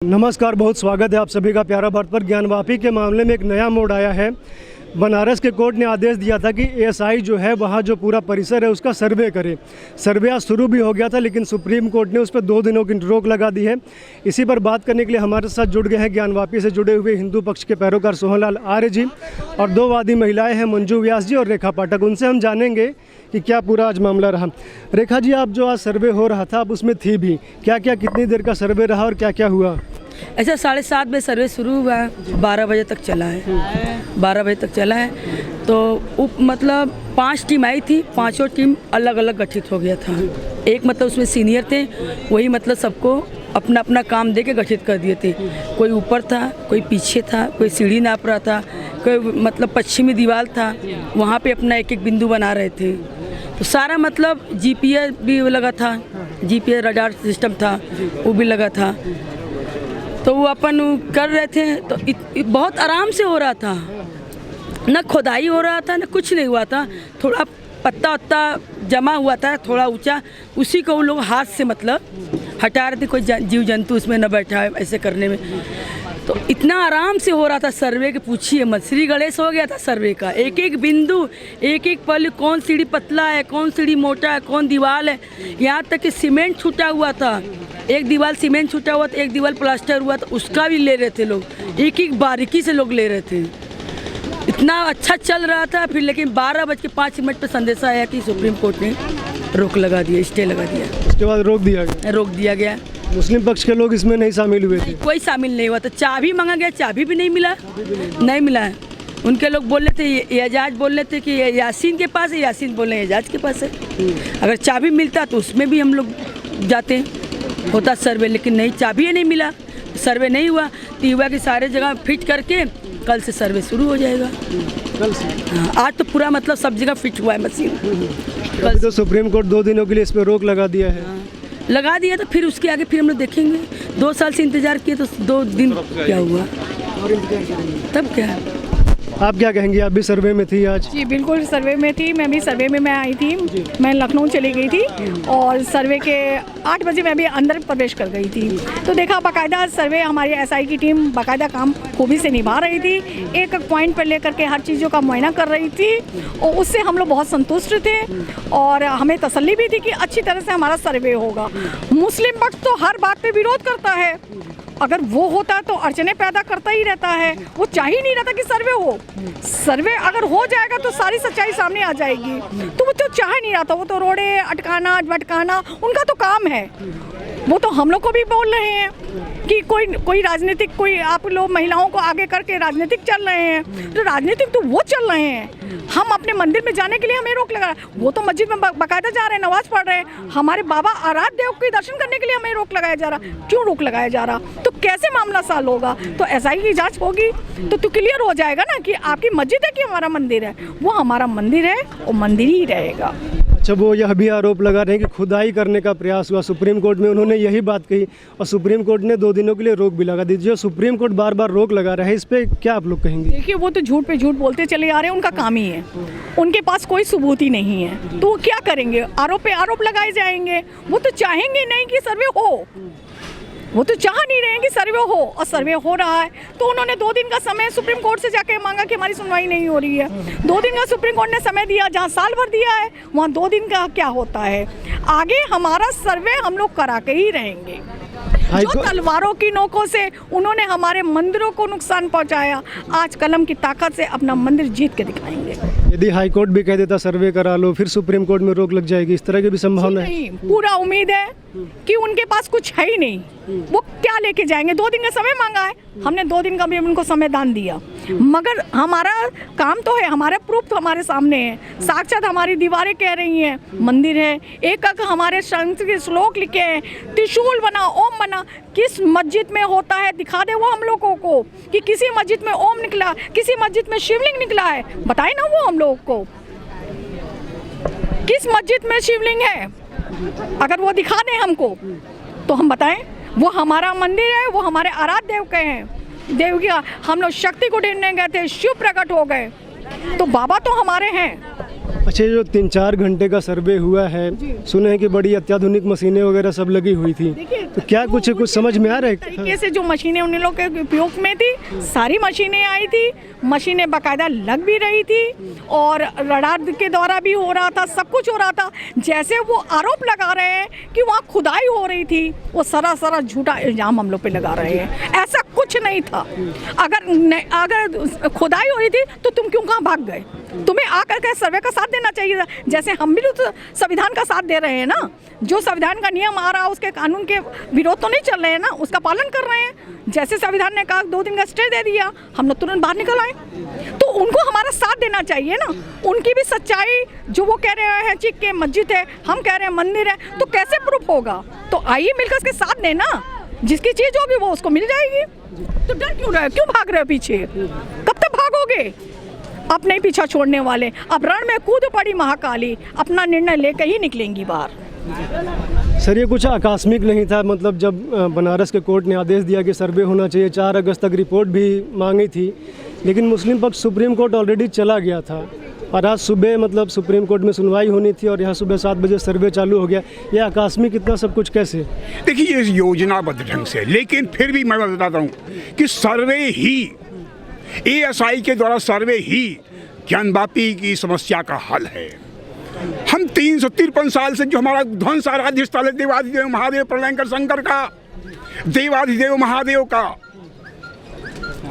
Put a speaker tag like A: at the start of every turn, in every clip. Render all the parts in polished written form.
A: नमस्कार, बहुत स्वागत है आप सभी का प्यारा भारत पर। ज्ञानवापी के मामले में एक नया मोड़ आया है। बनारस के कोर्ट ने आदेश दिया था कि एएसआई जो है वहाँ जो पूरा परिसर है उसका सर्वे करे। सर्वे आज शुरू भी हो गया था, लेकिन सुप्रीम कोर्ट ने उस पर 2 दिनों की रोक लगा दी है। इसी पर बात करने के लिए हमारे साथ जुड़ गए हैं ज्ञानवापी से जुड़े हुए हिंदू पक्ष के पैरोकार सोहनलाल आर्य जी और 2 वादी महिलाएँ हैं, मंजू व्यास जी और रेखा पाठक। उनसे हम जानेंगे कि क्या पूरा आज मामला रहा। रेखा जी, आप जो आज सर्वे हो रहा था आप उसमें थी भी, कितनी देर का सर्वे रहा और क्या क्या हुआ?
B: ऐसा 7:30 बजे सर्वे शुरू हुआ है, 12 बजे तक चला है। 12 बजे तक चला है तो मतलब 5 टीम आई थी, 5 टीम अलग अलग गठित हो गया था। एक मतलब उसमें सीनियर थे, वही मतलब सबको अपना अपना काम दे के गठित कर दिए थे। कोई ऊपर था, कोई पीछे था, कोई सीढ़ी नाप रहा था, कोई मतलब पश्चिमी दीवार था, वहाँ पे अपना एक एक बिंदु बना रहे थे। तो सारा मतलब जीपीएस भी लगा था, जीपीएस रडार सिस्टम था वो भी लगा था। तो वो अपन कर रहे थे तो बहुत आराम से हो रहा था, न खुदाई हो रहा था न कुछ नहीं हुआ था। थोड़ा पत्ता वत्ता जमा हुआ था थोड़ा ऊंचा, उसी को वो लोग हाथ से मतलब हटा रहे थे, कोई जीव जंतु उसमें न बैठा है ऐसे करने में। तो इतना आराम से हो रहा था सर्वे के पूछिए मत। श्री गणेश हो गया था सर्वे का, एक एक बिंदु, एक एक पल, कौन सीढ़ी पतला है, कौन सीढ़ी मोटा है, कौन दीवार है। यहाँ तक कि सीमेंट छूटा हुआ था, एक दीवार सीमेंट छूटा हुआ था, एक दीवार प्लास्टर हुआ था, उसका भी ले रहे थे लोग। एक एक बारीकी से लोग ले रहे थे, इतना अच्छा चल रहा था। फिर लेकिन 12:05 पर संदेशा आया कि सुप्रीम कोर्ट ने रोक लगा दिया, स्टे लगा दिया।
A: उसके बाद रोक दिया गया। मुस्लिम पक्ष के लोग इसमें नहीं शामिल हुए थे?
B: कोई शामिल नहीं हुआ था। चाबी मांगा गया, चाबी भी नहीं मिला, नहीं मिला है। उनके लोग बोल रहे थे, एजाज बोल रहे थे कि यासीन के पास है, यासीन बोल रहे हैं एजाज के पास है। अगर चाबी मिलता तो उसमें भी हम लोग जाते, होता सर्वे, लेकिन नहीं, चाबी नहीं मिला, सर्वे नहीं हुआ। तो युवा की सारे जगह फिट करके कल से सर्वे शुरू हो जाएगा।
A: कल से?
B: हाँ, आज तो पूरा मतलब सब जगह फिट हुआ है मशीन।
A: कल तो सुप्रीम कोर्ट 2 दिनों के लिए इस पर रोक लगा दिया है।
B: लगा दिया तो फिर उसके आगे फिर हम लोग देखेंगे। 2 साल से इंतजार किए तो 2 दिन क्या हुआ
A: और इंतजार करेंगे
B: तब क्या।
A: आप क्या कहेंगी? आप भी सर्वे में थी आज?
C: जी बिल्कुल, सर्वे में थी। मैं भी सर्वे में आई थी। मैं लखनऊ चली गई थी और सर्वे के 8 बजे मैं भी अंदर प्रवेश कर गई थी। तो देखा बाकायदा सर्वे, हमारी एसआई की टीम बाकायदा काम खूबी से निभा रही थी, एक एक पॉइंट पर लेकर के हर चीज़ों का मुआयना कर रही थी और उससे हम लोग बहुत संतुष्ट थे और हमें तसल्ली भी थी कि अच्छी तरह से हमारा सर्वे होगा। मुस्लिम पक्ष तो हर बात पे विरोध करता है, अगर वो होता तो अड़चने पैदा करता ही रहता है। वो चाह ही नहीं रहता कि सर्वे हो। सर्वे अगर हो जाएगा तो सारी सच्चाई सामने आ जाएगी। तो वो तो चाह नहीं रहा था, वो तो रोड़े अटकाना भटकाना उनका तो काम है। वो तो हम लोग को भी बोल रहे हैं कि कोई राजनीतिक, कोई आप लोग महिलाओं को आगे करके राजनीतिक चल रहे हैं। तो राजनीतिक तो वो चल रहे हैं, हम अपने मंदिर में जाने के लिए हमें रोक लगा। वो तो मस्जिद में बाकायदा जा रहे हैं, नमाज पढ़ रहे हैं। हमारे बाबा आराध्य देव के दर्शन करने के लिए हमें रोक लगाया जा रहा। क्यों रोक लगाया जा रहा? तो कैसे मामला साल होगा? तो एसआई की जांच होगी तो क्लियर हो जाएगा ना कि आपकी मस्जिद है कि हमारा मंदिर है। वो हमारा मंदिर है और मंदिर ही रहेगा।
A: अच्छा, वो यह भी आरोप लगा रहे हैं कि खुदाई करने का प्रयास हुआ सुप्रीम कोर्ट में, उन्होंने यही बात कही और सुप्रीम कोर्ट ने 2 दिनों के लिए रोक भी लगा दी। जो सुप्रीम कोर्ट बार बार रोक लगा रहा है, इस पे क्या आप लोग कहेंगे?
C: देखिए, वो तो झूठ पे झूठ बोलते चले आ रहे हैं, उनका काम ही है। उनके पास कोई सबूत ही नहीं है तो वो क्या करेंगे? आरोप पे आरोप लगाए जाएंगे। वो तो चाहेंगे नहीं कि सर्वे हो, वो तो चाह नहीं रहे हैं कि सर्वे हो और सर्वे हो रहा है। तो उन्होंने 2 दिन का समय सुप्रीम कोर्ट से जाके मांगा कि हमारी सुनवाई नहीं हो रही है। 2 दिन का सुप्रीम कोर्ट ने समय दिया, जहां साल भर दिया है वहां 2 दिन का क्या होता है। आगे हमारा सर्वे हम लोग करा के ही रहेंगे। जो तलवारों की नोकों से उन्होंने हमारे मंदिरों को नुकसान पहुंचाया, आज कलम की ताकत से अपना मंदिर जीत के दिखाएंगे।
A: यदि हाई कोर्ट भी कह देता सर्वे करा लो, फिर सुप्रीम कोर्ट में रोक लग जाएगी, इस तरह की भी संभावना है?
C: पूरा उम्मीद है कि उनके पास कुछ है ही नहीं, वो क्या लेके जाएंगे? 2 दिन का समय मांगा है, हमने 2 दिन का भी उनको समय दान दिया। मगर हमारा काम तो है, हमारा प्रूफ तो हमारे सामने है, साक्षात हमारी दीवारें कह रही हैं मंदिर है। एक हमारे संत के श्लोक लिखे हैं, त्रिशूल बना, ओम बना। किस मस्जिद में होता है दिखा दे वो हम लोगों को कि किसी मस्जिद में ओम निकला, किसी मस्जिद में शिवलिंग निकला है, बताए ना वो हम लोगों को किस मस्जिद में शिवलिंग है। अगर वो दिखा दें हमको तो हम बताएं। वो हमारा मंदिर है, वो हमारे आराध्य देव के हैं। देव की हम लोग शक्ति को ढूंढने गए थे, शिव प्रकट हो गए, तो बाबा तो हमारे हैं।
A: अच्छा, ये जो 3-4 घंटे का सर्वे हुआ है, सुने हैं कि बड़ी अत्याधुनिक मशीनें वगैरह सब लगी हुई थी, तो क्या कुछ समझ में आ रहा है?
C: तरीके से जो मशीनें उन लोग के उपयोग में थी, सारी मशीनें आई थी, मशीनें बाकायदा लग भी रही थी और रडार के द्वारा भी हो रहा था, सब कुछ हो रहा था। जैसे वो आरोप लगा रहे हैं कि वहाँ खुदाई हो रही थी, वो सरासर झूठा इल्जाम हम लोग पे लगा रहे हैं। ऐसा कुछ नहीं था। अगर खुदाई हो रही थी तो तुम क्यों कहाँ भाग गए? तुम्हें आकर के सर्वे का साथ देना चाहिए था। जैसे हम भी तो संविधान का साथ दे रहे हैं ना, जो संविधान का नियम आ रहा है उसके कानून के विरोध तो नहीं चल रहे हैं ना, उसका पालन कर रहे हैं। जैसे संविधान ने कहा 2 दिन का स्टे दे दिया, हम लोग तुरंत बाहर निकल आए, तो उनको हमारा साथ देना चाहिए ना। उनकी भी सच्चाई, जो वो कह रहे हैं चीख के मस्जिद है, हम कह रहे हैं मंदिर है, तो कैसे प्रूफ होगा? तो आइए मिलकर उसके साथ देना, जिसकी चीज होगी वो उसको मिल जाएगी। तो डर क्यों रहे, क्यों भाग रहे हो पीछे? कब तक भागोगे? अब नहीं पीछा छोड़ने वाले। अब रण में कूद पड़ी महाकाली, अपना निर्णय लेकर ही निकलेंगी बाहर।
A: सर, ये कुछ आकस्मिक नहीं था, मतलब जब बनारस के कोर्ट ने आदेश दिया कि सर्वे होना चाहिए, 4 अगस्त तक रिपोर्ट भी मांगी थी, लेकिन मुस्लिम पक्ष सुप्रीम कोर्ट ऑलरेडी चला गया था और आज सुबह मतलब सुप्रीम कोर्ट में सुनवाई होनी थी और यहाँ सुबह 7 बजे सर्वे चालू हो गया। ये आकस्मिक इतना सब कुछ कैसे?
D: देखिए, ये योजनाबद्ध ढंग से, लेकिन फिर भी मैं बताता हूँ कि सर्वे ही, ASI के द्वारा सर्वे ही ज्ञानवापी की समस्या का हल है। हम 353 साल से जो हमारा ध्वंस आराध्य स्थल है देवाधिदेव महादेव प्रलयंकर शंकर का, देवाधिदेव महादेव का,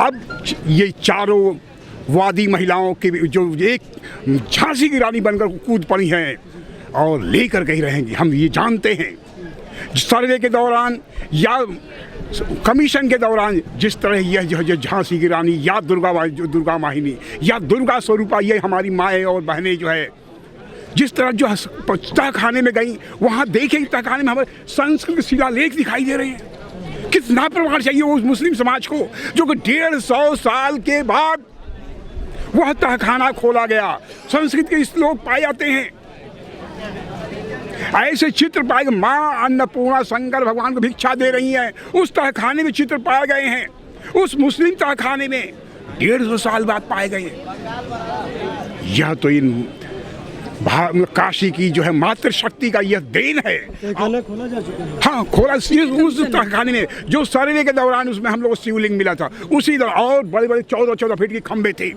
D: अब ये चारों वादी महिलाओं की जो एक झांसी की रानी बनकर कूद पड़ी हैं और लेकर गई रहेंगी। हम ये जानते हैं सर्वे के दौरान या कमीशन के दौरान जिस तरह यह जो झांसी की रानी या दुर्गा माहिनी या दुर्गा स्वरूपा, ये हमारी माएँ और बहनें जो है जिस तरह जो तहखाने में गई, वहाँ देखें तहखाने में हमारे संस्कृत शिलालेख दिखाई दे रहे हैं। कितना प्रमाण चाहिए उस मुस्लिम समाज को जो कि 150 साल के बाद वह तहखाना खोला गया, संस्कृत के श्लोक पाए जाते हैं, ऐसे चित्र पाए गए। माँ अन्नपूर्णा शंकर भगवान को भिक्षा दे रही हैं, उस तहखाने में चित्र पाए गए हैं, उस मुस्लिम तहखाने में 150 साल बाद पाए गए। यह तो इन काशी की जो है मातृशक्ति का यह देन है।
A: खोला जा चुका है।
D: हाँ, खोला उस तहखाने में जो सर्वे के दौरान उसमें हम लोग को शिवलिंग मिला था, उसी दौरान और बड़े बड़े 14 फीट के खंभे थे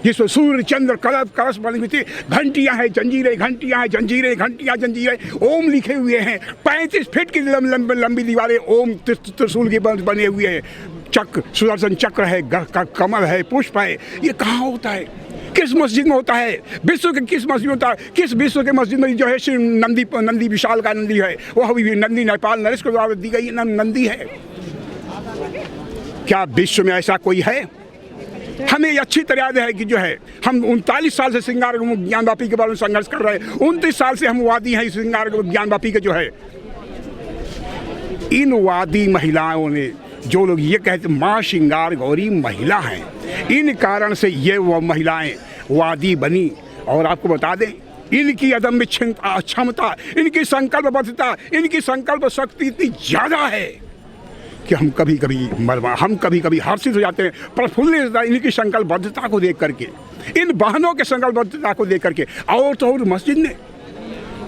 D: जिसमें सूर्य चंद्र कलश बनी हुई थी, घंटियां हैं, जंजीरें, घंटियां हैं, जंजीरें, घंटियां, जंजीरें, ओम लिखे हुए हैं, 35 फीट की लंबी दीवारें ओम त्रिशूल की बने हुए हैं, चक्र, सुदर्शन चक्र है, कमल है, पुष्प है। ये कहाँ होता है? किस मस्जिद में होता है? विश्व के किस मस्जिद में होता है? किस विश्व के मस्जिद में जो है श्री नंदी विशाल का नंदी है, वह भी नंदी नेपाल नरेश को द्वारा दी गई नंदी है। क्या विश्व में ऐसा कोई है? हमें अच्छी तरह याद है कि जो है हम 39 साल से श्रृंगार ज्ञानवापी के बारे में संघर्ष कर रहे हैं। 29 साल से हम वादी हैं श्रृंगार ज्ञानवापी के। जो है इन वादी महिलाओं ने, जो लोग ये कहते माँ श्रृंगार गौरी महिला हैं, इन कारण से ये वो महिलाएं वादी बनी। और आपको बता दें, इनकी अदम्य क्षमता, इनकी संकल्पबद्धता, इनकी संकल्प शक्ति इतनी ज़्यादा है कि हम कभी कभी हर्षित हो जाते हैं, प्रफुल्लित इनकी संकल्पबद्धता को देख करके, इन बहनों के संकल्पबद्धता को देख करके। और तो और मस्जिद में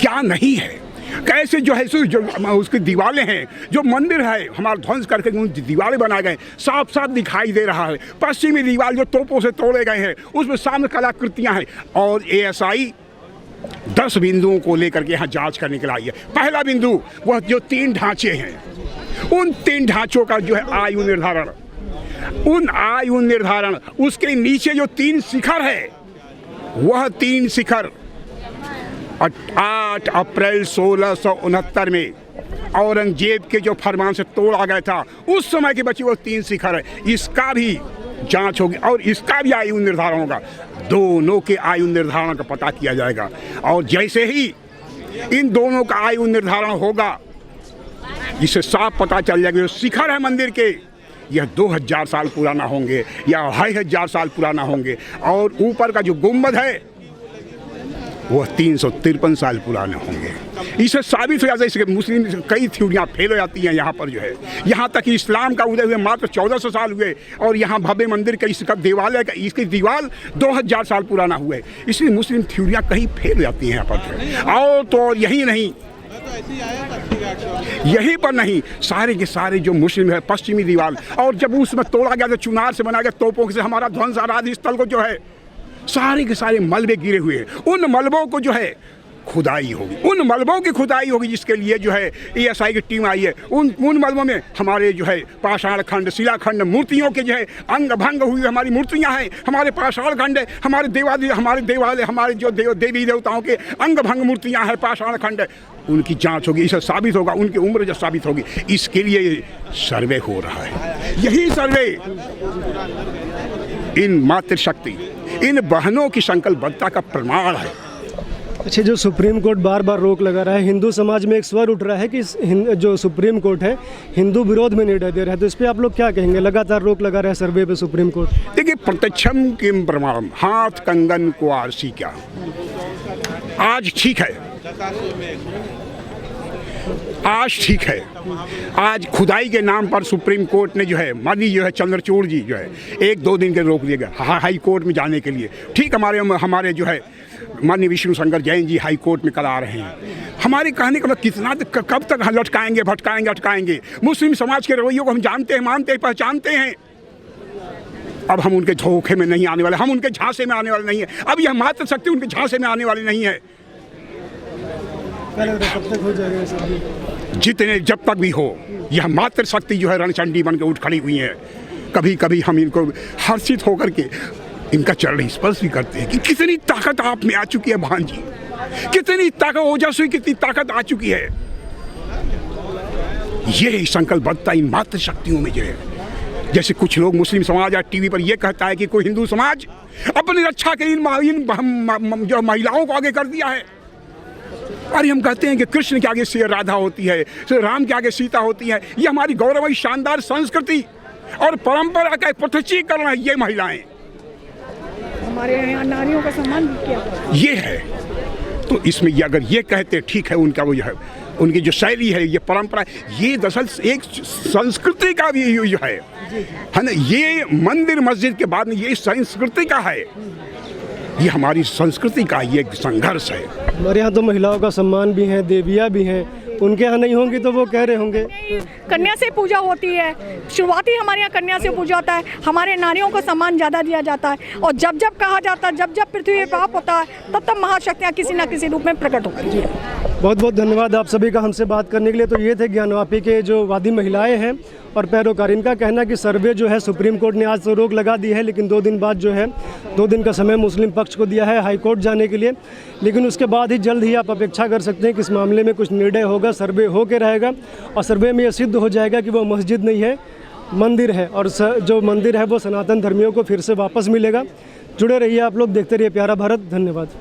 D: क्या नहीं है, कैसे जो है जो उसकी दीवारें हैं, जो मंदिर है हमारा ध्वंस करके दीवारें बनाए गए, साफ साफ दिखाई दे रहा है। पश्चिमी दीवार जो तोपों से तोड़े गए हैं, उसमें सामने कलाकृतियाँ हैं। और ASI 10 बिंदुओं को लेकर के यहाँ जांच करने के लिए आई है। पहला बिंदु वह जो 3 ढांचे हैं, उन 3 ढांचों का जो है आयु निर्धारण, उसके नीचे जो 3 शिखर है, वह 3 शिखर 8 अप्रैल 1669 में औरंगजेब के जो फरमान से तोड़ा गया था, उस समय की बची वो 3 शिखर है। इसका भी जांच होगी और इसका भी आयु निर्धारण होगा। दोनों के आयु निर्धारण का पता किया जाएगा। और जैसे ही इन दोनों का आयु निर्धारण होगा, इससे साफ पता चल जाएगा जो शिखर है मंदिर के, यह 2000 साल पुराना होंगे या 2500 साल पुराना होंगे। और ऊपर का जो गुंबद है, वह 353 साल पुराने होंगे। इससे साबित हो जाता है इसके मुस्लिम कई थ्योरियाँ फेल हो जाती हैं यहाँ पर जो है। यहाँ तक कि इस्लाम का उदय हुए मात्र 1400 साल हुए और यहाँ भव्य मंदिर का इसका देवालय का इसकी दीवार 2000 साल पुराना हुआ है। इसलिए मुस्लिम थ्योरियाँ कहीं फेल हो जाती हैं यहाँ पर। और तो यही नहीं, यहीं पर नहीं, सारे के सारे जो मुस्लिम है पश्चिमी दीवार, और जब उसमें तोड़ा गया तो चुनार से बना गया तोपों से हमारा ध्वंस आराध्य स्थल को जो है सारे के सारे मलबे गिरे हुए हैं। उन मलबों को जो है खुदाई होगी, उन मलबों की खुदाई होगी जिसके लिए जो है ASI की टीम आई है। उन मलबों में हमारे जो है पाषाण खंड, शिलाखंड, मूर्तियों के जो है अंग भंग हुई हमारी मूर्तियां हैं, हमारे पाषाण खंड है, हमारे देवालय, हमारे जो देवी देवताओं के अंग भंग मूर्तियां हैं, पाषाण खंड, उनकी जांच होगी। इससे साबित होगा उनकी उम्र जो साबित होगी। इसके लिए सर्वे हो रहा है। यही सर्वे इन मातृशक्ति, इन बहनों की संकल्पबद्धता का प्रमाण है।
A: अच्छा, जो सुप्रीम कोर्ट बार बार रोक लगा रहा है, हिंदू समाज में एक स्वर उठ रहा है कि जो सुप्रीम कोर्ट है हिंदू विरोध में निर्णय दे रहा है, तो इस पर आप लोग क्या कहेंगे? लगातार रोक लगा रहा है सर्वे पे सुप्रीम कोर्ट।
D: देखिए, प्रत्यक्षम किम प्रमाणम, हाथ कंगन को आरसी क्या। आज ठीक है, आज ठीक है, आज खुदाई के नाम पर सुप्रीम कोर्ट ने जो है माननीय जो है चंद्रचूड़ जी जो है 1-2 दिन के रोक दिए गए हाई कोर्ट में जाने के लिए। ठीक, हमारे जो है माननीय विष्णु शंकर जैन जी हाई कोर्ट में करा रहे हैं। हमारे कहने का मतलब कितना कब तक लटकाएंगे, भटकाएंगे, अटकाएंगे? मुस्लिम समाज के रवैयों को हम जानते हैं, मानते हैं, पहचानते हैं। अब हम उनके धोखे में नहीं आने वाले, हम उनके झांसे में आने वाले नहीं है। अब यह मात्र शक्ति उनके झांसे में आने वाली नहीं है।
A: कब तक हो जाएगा?
D: जितने जब तक भी हो, यह मात्र शक्ति जो है रणचंडी बन के उठ खड़ी हुई है। कभी कभी हम इनको हर्षित होकर के इनका चरण स्पर्श भी करते हैं कि कितनी ताकत आप में आ चुकी है भान जी, कितनी ताकत, ओजस्वी कितनी ताकत आ चुकी है। ये संकल्पबद्धता इन मात्र शक्तियों में जो है। जैसे कुछ लोग मुस्लिम समाज या टीवी पर यह कहता है कि कोई हिंदू समाज अपनी रक्षा के इन जो महिलाओं को आगे कर दिया है। अरे हम कहते हैं कि कृष्ण के आगे से राधा होती है, राम के आगे सीता होती है। ये हमारी गौरवमयी शानदार संस्कृति और परंपरा का एक प्रतीकीकरण है। ये महिलाएं,
C: हमारे यहाँ नारियों का सम्मान किया
D: ये है। तो इसमें ये अगर ये कहते ठीक है, उनका वो जो है उनकी जो शैली है, ये परंपरा, ये दरअसल एक संस्कृति का भी जो है ना। ये मंदिर मस्जिद के बाद में ये संस्कृति का है, ये हमारी संस्कृति का ये संघर्ष है।
A: हमारे यहाँ तो महिलाओं का सम्मान भी है, देवियाँ भी हैं, उनके यहाँ नहीं होंगी तो वो कह रहे होंगे।
C: कन्या से पूजा होती है, शुरुआती हमारे यहाँ कन्या से पूजा होता है। हमारे नारियों को सम्मान ज़्यादा दिया जाता है और जब जब कहा जाता है, जब जब पृथ्वी पे पाप होता है, तब तब महाशक्तियाँ किसी न किसी रूप में प्रकट होती है।
A: बहुत बहुत धन्यवाद आप सभी का हमसे बात करने के लिए। तो ये थे ज्ञानवापी के जो वादी महिलाएं हैं और पैरोकार। इनका कहना कि सर्वे जो है सुप्रीम कोर्ट ने आज तो रोक लगा दी है, लेकिन 2 दिन बाद जो है 2 दिन का समय मुस्लिम पक्ष को दिया है हाई कोर्ट जाने के लिए। लेकिन उसके बाद ही जल्द ही आप अपेक्षा कर सकते हैं कि इस मामले में कुछ निर्णय होगा, सर्वे हो के रहेगा और सर्वे में यह सिद्ध हो जाएगा कि वो मस्जिद नहीं है, मंदिर है, और जो मंदिर है वो सनातन धर्मियों को फिर से वापस मिलेगा। जुड़े रहिए आप लोग, देखते रहिए प्यारा भारत। धन्यवाद।